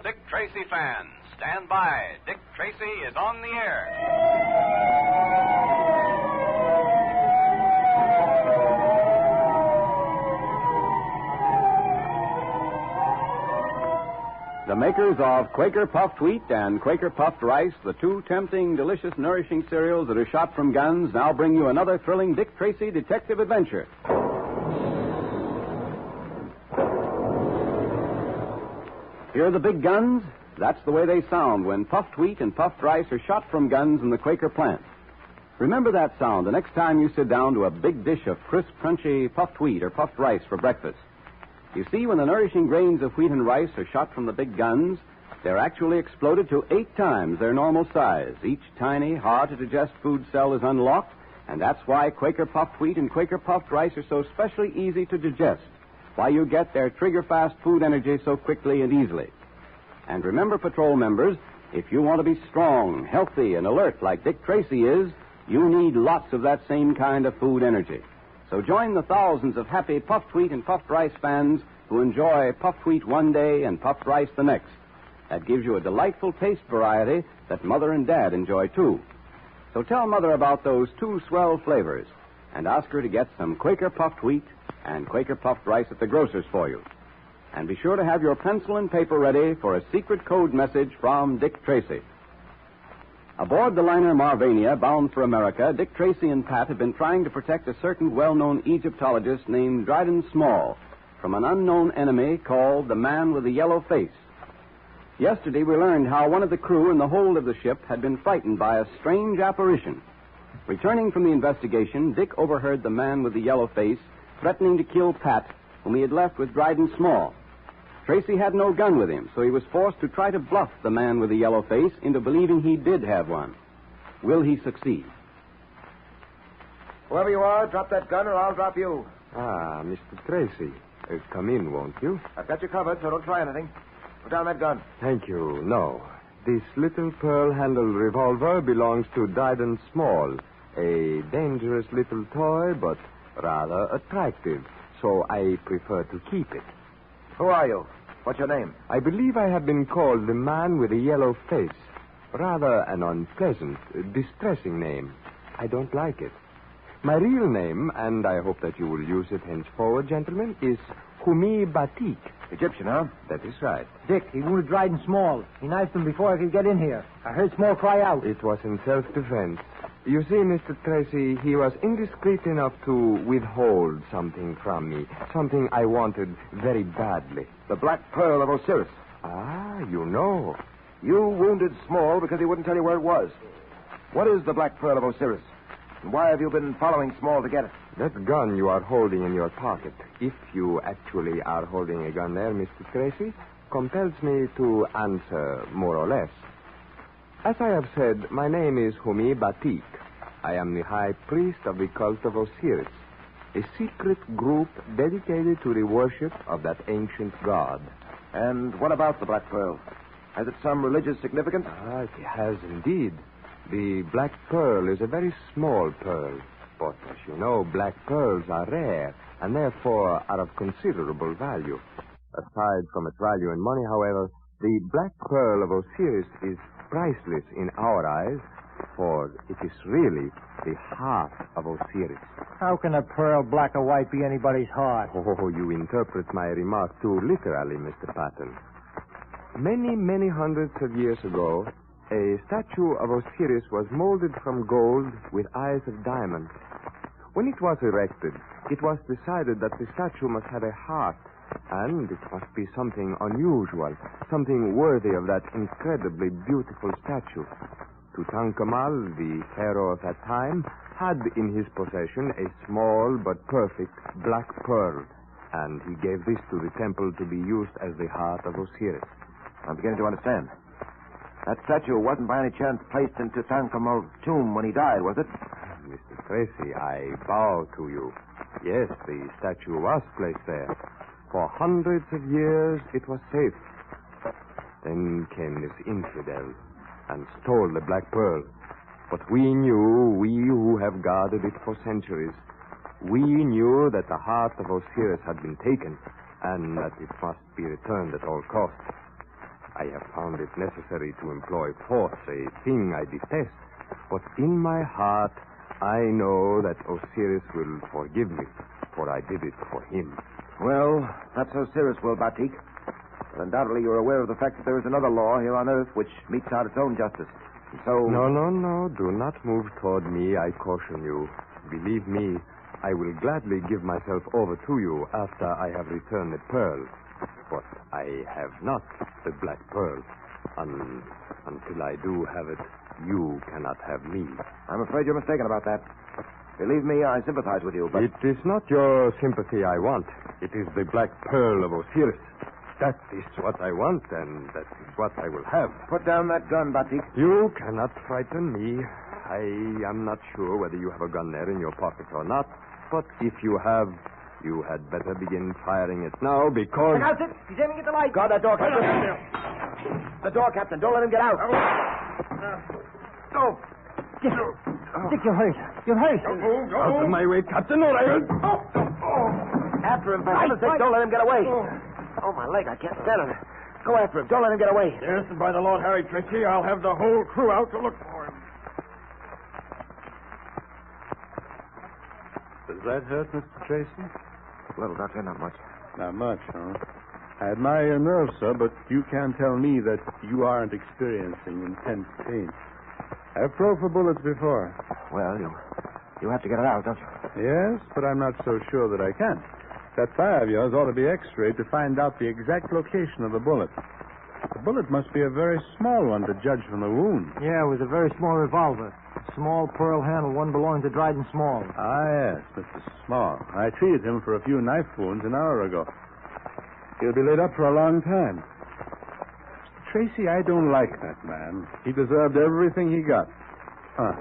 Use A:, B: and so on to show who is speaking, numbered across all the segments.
A: Dick Tracy fans, stand by. Dick Tracy is on the air.
B: The makers of Quaker Puffed Wheat and Quaker Puffed Rice, the two tempting, delicious, nourishing cereals that are shot from guns, now bring you another thrilling Dick Tracy detective adventure. Hear the big guns? That's the way they sound when puffed wheat and puffed rice are shot from guns in the Quaker plant. Remember that sound the next time you sit down to a big dish of crisp, crunchy puffed wheat or puffed rice for breakfast. You see, when the nourishing grains of wheat and rice are shot from the big guns, they're actually exploded to 8 times their normal size. Each tiny, hard-to-digest food cell is unlocked, and that's why Quaker Puffed Wheat and Quaker Puffed Rice are so specially easy to digest, why you get their trigger-fast food energy so quickly and easily. And remember, patrol members, if you want to be strong, healthy, and alert like Dick Tracy is, you need lots of that same kind of food energy. So join the thousands of happy puffed wheat and puffed rice fans who enjoy puffed wheat one day and puffed rice the next. That gives you a delightful taste variety that Mother and Dad enjoy, too. So tell Mother about those 2 swell flavors and ask her to get some Quaker Puffed Wheat and Quaker Puffed Rice at the grocer's for you. And be sure to have your pencil and paper ready for a secret code message from Dick Tracy. Aboard the liner Marvania, bound for America, Dick Tracy and Pat have been trying to protect a certain well-known Egyptologist named Dryden Small from an unknown enemy called the Man with the Yellow Face. Yesterday we learned how one of the crew in the hold of the ship had been frightened by a strange apparition. Returning from the investigation, Dick overheard the Man with the Yellow Face threatening to kill Pat, whom he had left with Dryden Small. Tracy had no gun with him, so he was forced to try to bluff the Man with the yellow face into believing he did have one. Will he succeed?
C: Whoever you are, drop that gun or I'll drop you.
D: Ah, Mr. Tracy. Come in, won't you?
C: I've got you covered, so don't try anything. Put down that gun.
D: Thank you. No. This little pearl-handled revolver belongs to Dryden Small, a dangerous little toy, but rather attractive, so I prefer to keep it.
C: Who are you? What's your name?
D: I believe I have been called the Man with a Yellow Face. Rather an unpleasant, distressing name. I don't like it. My real name, and I hope that you will use it henceforward, gentlemen, is Humi Batik.
C: Egyptian, huh?
D: That is right.
E: Dick, he wounded Dryden Small. He knifed him before I could get in here. I heard Small cry out.
D: It was in self-defense. You see, Mr. Tracy, he was indiscreet enough to withhold something from me. Something I wanted very badly.
C: The Black Pearl of Osiris.
D: Ah, you know.
C: You wounded Small because he wouldn't tell you where it was. What is the Black Pearl of Osiris? And why have you been following Small to get it?
D: That gun you are holding in your pocket, if you actually are holding a gun there, Mr. Tracy, compels me to answer more or less. As I have said, my name is Humi Batik. I am the high priest of the cult of Osiris, a secret group dedicated to the worship of that ancient god.
C: And what about the Black Pearl? Has it some religious significance?
D: Ah, it has indeed. The Black Pearl is a very small pearl, but as you know, black pearls are rare and therefore are of considerable value. Aside from its value in money, however, the Black Pearl of Osiris is priceless in our eyes, for it is really the heart of Osiris.
E: How can a pearl black or white be anybody's heart?
D: Oh, you interpret my remark too literally, Mr. Patton. Many, many hundreds of years ago, a statue of Osiris was molded from gold with eyes of diamond. When it was erected, it was decided that the statue must have a heart, and it must be something unusual, something worthy of that incredibly beautiful statue. Tutankhamun, the pharaoh of that time, had in his possession a small but perfect black pearl, and he gave this to the temple to be used as the heart of Osiris.
C: I'm beginning to understand. That statue wasn't by any chance placed in Tutankhamun's tomb when he died, was it?
D: Mr. Tracy, I bow to you. Yes, the statue was placed there. For hundreds of years, it was safe. Then came this infidel and stole the Black Pearl. But we knew, we who have guarded it for centuries, we knew that the heart of Osiris had been taken and that it must be returned at all costs. I have found it necessary to employ force, a thing I detest. But in my heart, I know that Osiris will forgive me, for I did it for him.
C: Well, that's Osiris will, Batik. But undoubtedly you're aware of the fact that there is another law here on Earth which metes out its own justice. And so...
D: No. Do not move toward me, I caution you. Believe me, I will gladly give myself over to you after I have returned the pearl. But I have not the black pearl. Until I do have it, you cannot have me.
C: I'm afraid you're mistaken about that. Believe me, I sympathize with you, but...
D: It is not your sympathy I want. It is the black pearl of Osiris. That is what I want, and that is what I will have.
C: Put down that gun, Batik.
D: You cannot frighten me. I am not sure whether you have a gun there in your pocket or not, but if you have, you had better begin firing it now, because...
E: Look out, Dick. He's aiming at the light.
C: Guard that door, Captain. The door, Captain. Don't let him get out. Go.
E: Dick, you're hurt. You're hurt.
D: Out of my way, Captain, or I will...
C: After him, for heaven's sake, don't let him get away. Oh, my leg, I can't stand on it. Go after him. Don't let him get away.
F: Yes, and by the Lord Harry, Tracy, I'll have the whole crew out to look for him.
B: Does that hurt, Mr. Tracy?
C: Well, Doctor, not much.
B: Not much, huh? I admire your nerve, sir, but you can't tell me that you aren't experiencing intense pain. I've probed for bullets before.
C: Well, you have to get it out, don't you?
B: Yes, but I'm not so sure that I can. That thigh of yours ought to be x-rayed to find out the exact location of the bullet. The bullet must be a very small one to judge from the wound.
E: Yeah, it was a very small revolver. Small pearl handle, one belonging to Dryden Small.
B: Ah, yes, Mr. Small. I treated him for a few knife wounds an hour ago. He'll be laid up for a long time. Tracy, I don't like that man. He deserved everything he got. Huh.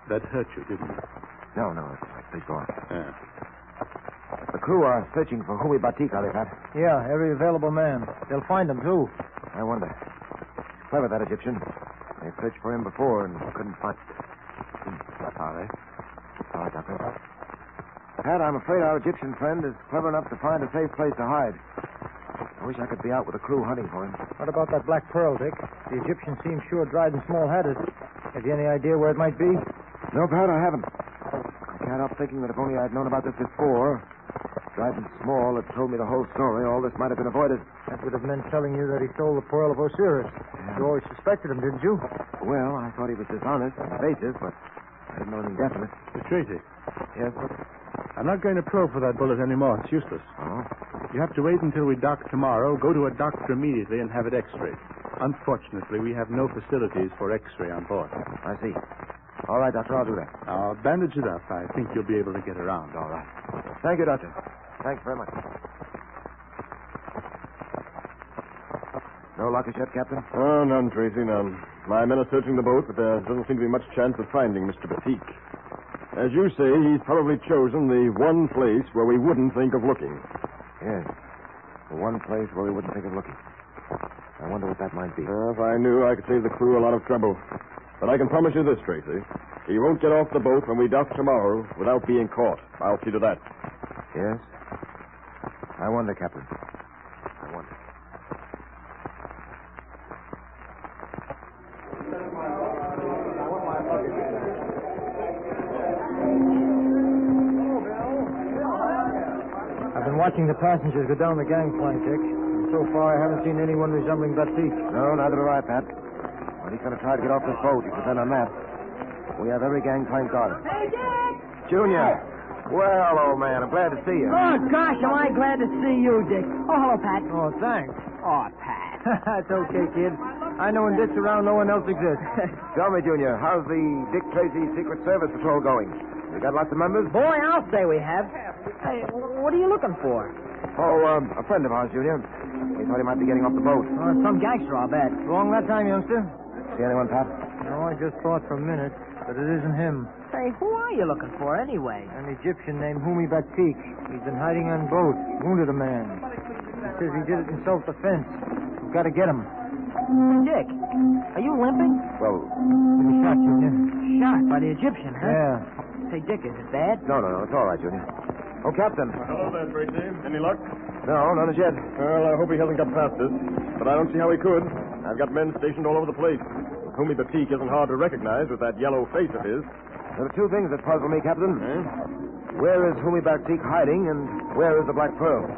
B: That hurt you, didn't it?
C: No, it's right. Please go on.
B: Yeah.
C: The crew are searching for Humi Batik, are they, Pat?
E: Yeah, every available man. They'll find him, too.
C: I wonder. He's clever, that Egyptian. They searched for him before and couldn't find... Are they? All right, Doctor. Pat, I'm afraid our Egyptian friend is clever enough to find a safe place to hide. I wish I could be out with a crew hunting for him.
E: What about that black pearl, Dick? The Egyptian seems sure Dryden Small had it. Have you any idea where it might be?
C: No, Pat, I haven't. I can't help thinking that if only I'd known about this before, Dryden Small had told me the whole story, all this might have been avoided.
E: That would have meant telling you that he stole the pearl of Osiris.
C: Yeah.
E: You always suspected him, didn't you?
C: Well, I thought he was dishonest and evasive, but I didn't know anything definite.
B: Mr. Tracy,
C: Yes?
B: I'm not going to probe for that bullet anymore. It's useless.
C: Oh?
B: You have to wait until we dock tomorrow, go to a doctor immediately, and have it x-rayed. Unfortunately, we have no facilities for x-ray on board.
C: I see. All right, Doctor, I'll do that.
B: I'll bandage it up. I think you'll be able to get around.
C: All right. Thank you, Doctor. Thanks very much. No luck as yet, Captain?
G: Oh, none, Tracy, none. My men are searching the boat, but there doesn't seem to be much chance of finding Mr. Batik. As you say, he's probably chosen the one place where we wouldn't think of looking.
C: Yes. The one place where we wouldn't think of looking. I wonder what that might be.
G: If I knew, I could save the crew a lot of trouble. But I can promise you this, Tracy. He won't get off the boat when we dock tomorrow without being caught. I'll see to that.
C: Yes? I wonder, Captain. I wonder.
E: I've been watching the passengers go down the gangplank, Dick. And so far, I haven't seen anyone resembling Batik.
C: No, neither have I, Pat. But he's going to try to get off this boat. You depend on that. We have every gangplank guarded.
H: Hey, Dick!
C: Junior! Well, old man, I'm glad to see you.
H: Oh, gosh, am I glad to see you, Dick. Oh, hello, Pat.
E: Oh, thanks.
H: Oh, Pat.
E: That's okay, kid. I know when Dick's around, no one else exists.
C: Tell me, Junior, how's the Dick Tracy Secret Service Patrol going? You got lots of members?
H: Boy, I'll say we have. Hey, what are you looking for?
C: Oh, a friend of ours, Junior. He thought he might be getting off the boat.
H: Oh, some gangster, I'll bet.
E: Wrong that time, youngster?
C: See anyone, Pat?
E: No, I just thought for a minute, but it isn't him.
H: Say, who are you looking for, anyway?
E: An Egyptian named Humi Batik. He's been hiding on boat. Wounded a man. He says he did it in self-defense. We've got to get him.
H: Dick, are you limping?
C: Well,
E: He was shot, Junior.
H: Shot by the Egyptian, huh?
E: Yeah.
H: Say, Dick, is it bad?
C: no, it's all right, Junior. Oh, Captain.
F: Hello there, Tracy. Any luck?
C: No, none as yet.
G: Well, I hope he hasn't got past us, but I don't see how he could. I've got men stationed all over the place. Humi Batik isn't hard to recognize with that yellow face of his.
C: There are two things that puzzle me, Captain. Where is Humi Batik hiding, and where is the Black Pearl?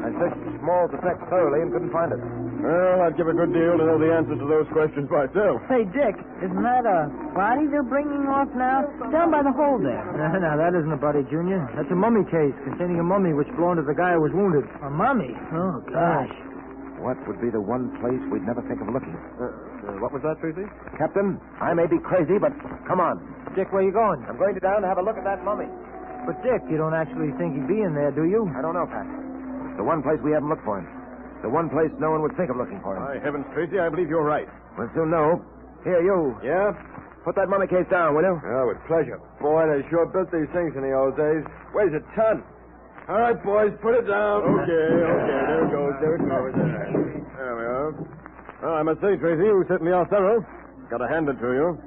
C: I searched Small's effects thoroughly and couldn't find it.
G: Well, I'd give a good deal to know the answers to those questions myself.
H: Hey, Dick, isn't that a body they're bringing off now? Down by the hole there.
E: No, that isn't a body, Junior. That's a mummy case containing a mummy which belonged to the guy who was wounded.
H: A mummy? Oh, gosh.
C: What would be the one place we'd never think of looking?
G: What was that, Tracy?
C: Captain, I may be crazy, but come on.
E: Dick, where you going?
C: I'm going down to have a look at that mummy.
E: But, Dick, you don't actually think he'd be in there, do you?
C: I don't know, Pat. It's the one place we haven't looked for him. It's the one place no one would think of looking for him.
G: My heavens, Tracy, I believe you're right.
C: We'll soon know. Here, you.
G: Yeah?
C: Put that mummy case down, will you?
D: Yeah, with pleasure. Boy, they sure built these things in the old days. Weighs a ton. All right, boys, put it down.
G: Okay. There it goes. There we are. Well, I must say, Tracy, you certainly are thorough. Got to hand it to you.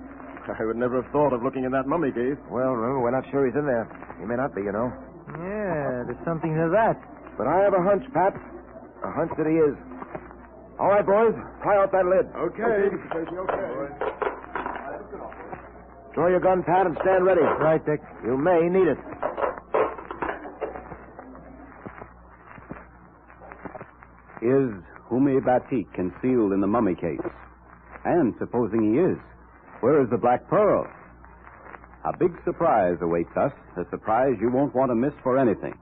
G: I would never have thought of looking in that mummy case.
C: Well, remember, we're not sure he's in there. He may not be, you know.
E: Yeah, there's something to that.
C: But I have a hunch, Pat. A hunch that he is. All right, boys. Pry out that lid.
G: Okay, Tracy, okay.
C: Draw your gun, Pat, and stand ready.
E: Right, Dick.
C: You may need it.
B: Is Humi Batik concealed in the mummy case? And supposing he is, where is the Black Pearl? A big surprise awaits us, a surprise you won't want to miss for anything.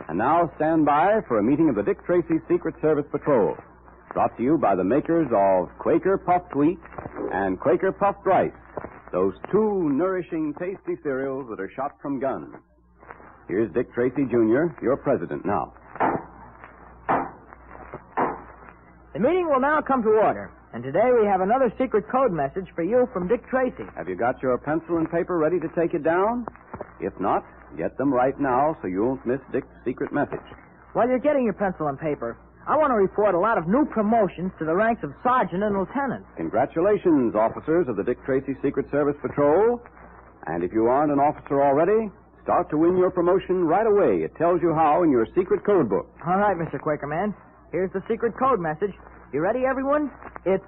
B: And now stand by for a meeting of the Dick Tracy Secret Service Patrol, brought to you by the makers of Quaker Puffed Wheat and Quaker Puffed Rice, those two nourishing, tasty cereals that are shot from guns. Here's Dick Tracy, Jr., your president now.
H: The meeting will now come to order. And today we have another secret code message for you from Dick Tracy.
B: Have you got your pencil and paper ready to take it down? If not, get them right now so you won't miss Dick's secret message.
H: While you're getting your pencil and paper, I want to report a lot of new promotions to the ranks of sergeant and lieutenant.
B: Congratulations, officers of the Dick Tracy Secret Service Patrol. And if you aren't an officer already, start to win your promotion right away. It tells you how in your secret code book.
H: All right, Mr. Quakerman. Here's the secret code message. You ready, everyone? It's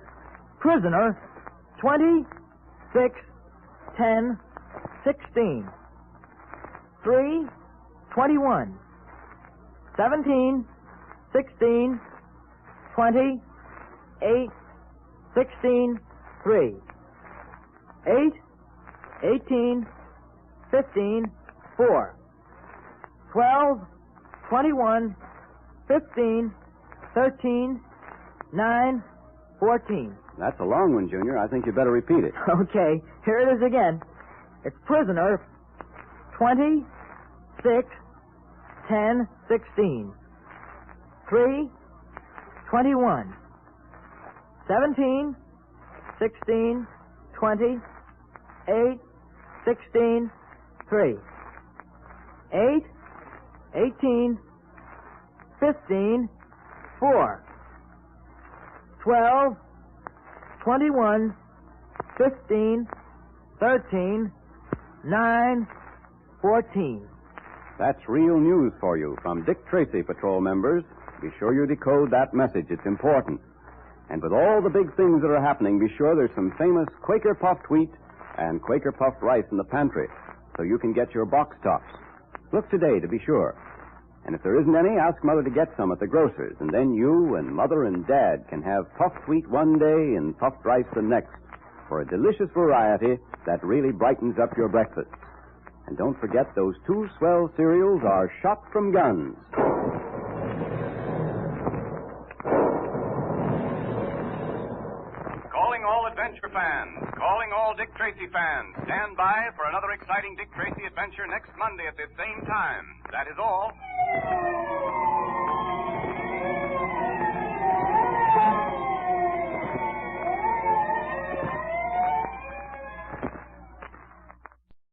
H: prisoner 20, 6, 10, 16, 3, 21, 17, 16, 20, 8, 16, 3, 8, 18, 15, 4, 12, 21, 15, 13, 9, 14.
B: That's a long one, Junior. I think you better repeat it.
H: Okay, here it is again. It's prisoner 20, 6, 10, 16, 3, 21, 17, 16, 20, 8, 16, 3, 8, 18, 15, 4, 12, 21, 15, 13, 9, 14.
B: That's real news for you from Dick Tracy Patrol members. Be sure you decode that message. It's important. And with all the big things that are happening, be sure there's some famous Quaker Puffed Wheat and Quaker Puffed Rice in the pantry so you can get your box tops. Look today to be sure. And if there isn't any, ask Mother to get some at the grocer's, and then you and Mother and Dad can have puffed wheat one day and puffed rice the next for a delicious variety that really brightens up your breakfast. And don't forget those two swell cereals are shot from guns.
A: Calling all adventure fans, calling all Dick Tracy fans. Stand by for another exciting Dick Tracy adventure next Monday at this same time. That is all.